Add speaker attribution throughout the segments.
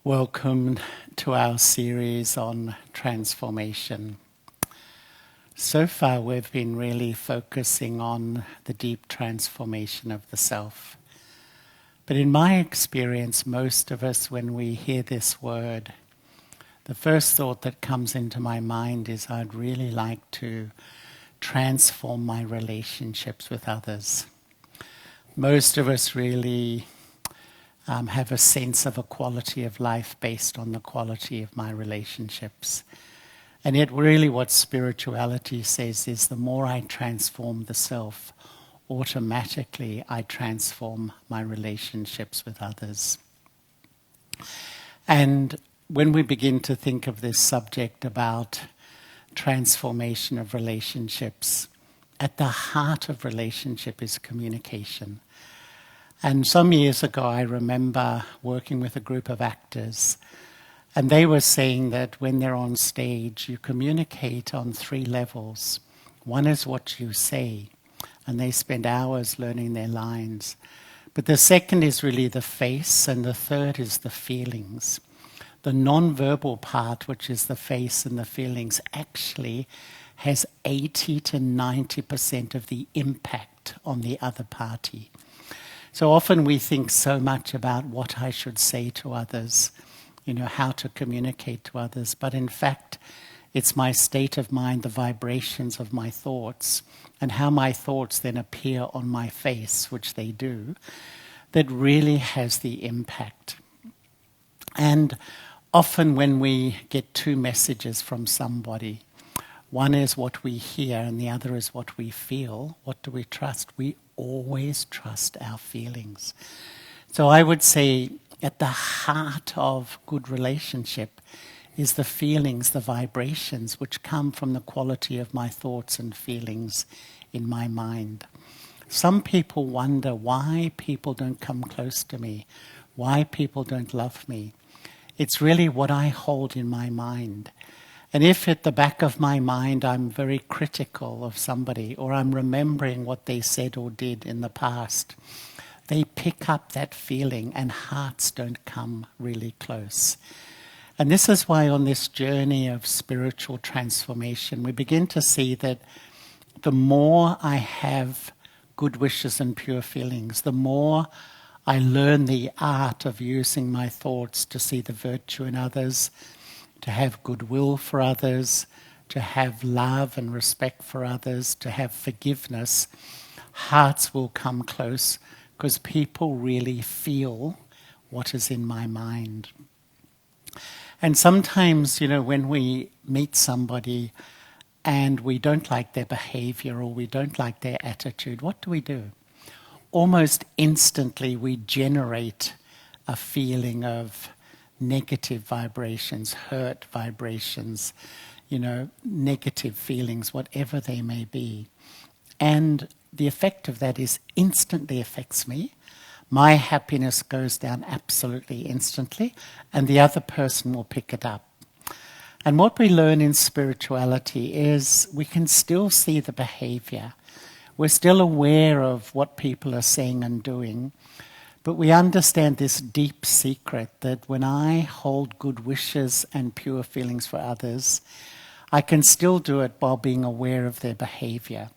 Speaker 1: Welcome to our series on transformation. So far, we've been really focusing on the deep transformation of the self. But in my experience, most of us, when we hear this word, the first thought that comes into my mind is I'd really like to transform my relationships with others. Most of us really have a sense of a quality of life based on the quality of my relationships. And yet really what spirituality says is the more I transform the self, automatically I transform my relationships with others. And when we begin to think of this subject about transformation of relationships, at the heart of relationship is communication. And some years ago, I remember working with a group of actors, and they were saying that when they're on stage, you communicate on 3 levels. One is what you say, and they spend hours learning their lines. But the second is really the face, and the third is the feelings. The non-verbal part, which is the face and the feelings, actually has 80 to 90% of the impact on the other party. So often we think so much about what I should say to others, how to communicate to others. But in fact, it's my state of mind, the vibrations of my thoughts, and how my thoughts then appear on my face, which they do, that really has the impact. And often when we get 2 messages from somebody, one is what we hear and the other is what we feel, what do we trust? We always trust our feelings. So I would say at the heart of good relationship is the feelings, the vibrations, which come from the quality of my thoughts and feelings in my mind. Some people wonder why people don't come close to me, why people don't love me. It's really what I hold in my mind. And if at the back of my mind I'm very critical of somebody, or I'm remembering what they said or did in the past, they pick up that feeling and hearts don't come really close. And this is why on this journey of spiritual transformation, we begin to see that the more I have good wishes and pure feelings, the more I learn the art of using my thoughts to see the virtue in others, to have goodwill for others, to have love and respect for others, to have forgiveness, hearts will come close because people really feel what is in my mind. And sometimes, when we meet somebody and we don't like their behavior or we don't like their attitude, what do? Almost instantly we generate a feeling of negative vibrations, hurt vibrations, negative feelings, whatever they may be. And the effect of that is instantly affects me. My happiness goes down absolutely instantly, and the other person will pick it up. And what we learn in spirituality is we can still see the behavior. We're still aware of what people are saying and doing, but we understand this deep secret that when I hold good wishes and pure feelings for others, I can still do it while being aware of their behavior.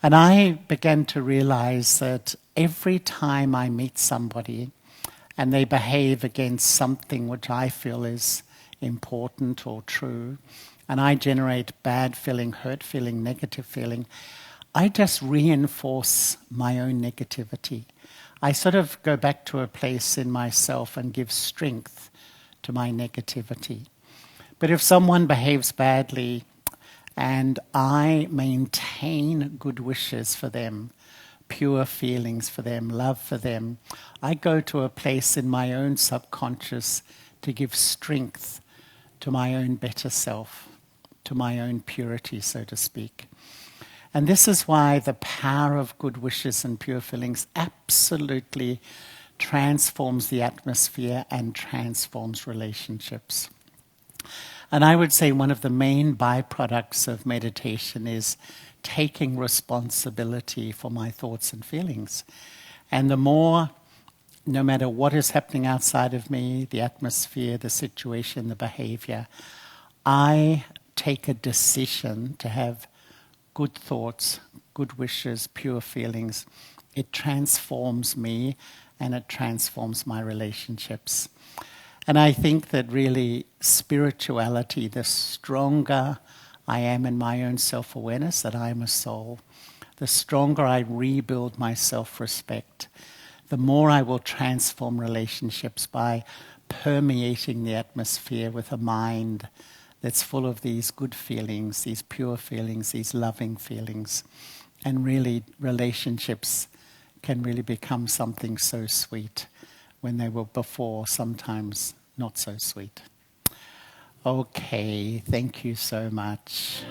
Speaker 1: And I began to realize that every time I meet somebody and they behave against something which I feel is important or true, and I generate bad feeling, hurt feeling, negative feeling, I just reinforce my own negativity. I sort of go back to a place in myself and give strength to my negativity. But if someone behaves badly and I maintain good wishes for them, pure feelings for them, love for them, I go to a place in my own subconscious to give strength to my own better self, to my own purity, so to speak. And this is why the power of good wishes and pure feelings absolutely transforms the atmosphere and transforms relationships. And I would say one of the main byproducts of meditation is taking responsibility for my thoughts and feelings. And the more no matter what is happening outside of me, the atmosphere, the situation, the behavior, I take a decision to have good thoughts, good wishes, pure feelings. It transforms me and it transforms my relationships. And I think that really spirituality, the stronger I am in my own self-awareness that I am a soul, the stronger I rebuild my self-respect, the more I will transform relationships by permeating the atmosphere with a mind that's full of these good feelings, these pure feelings, these loving feelings. And really, relationships can really become something so sweet when they were before sometimes not so sweet. Okay, thank you so much.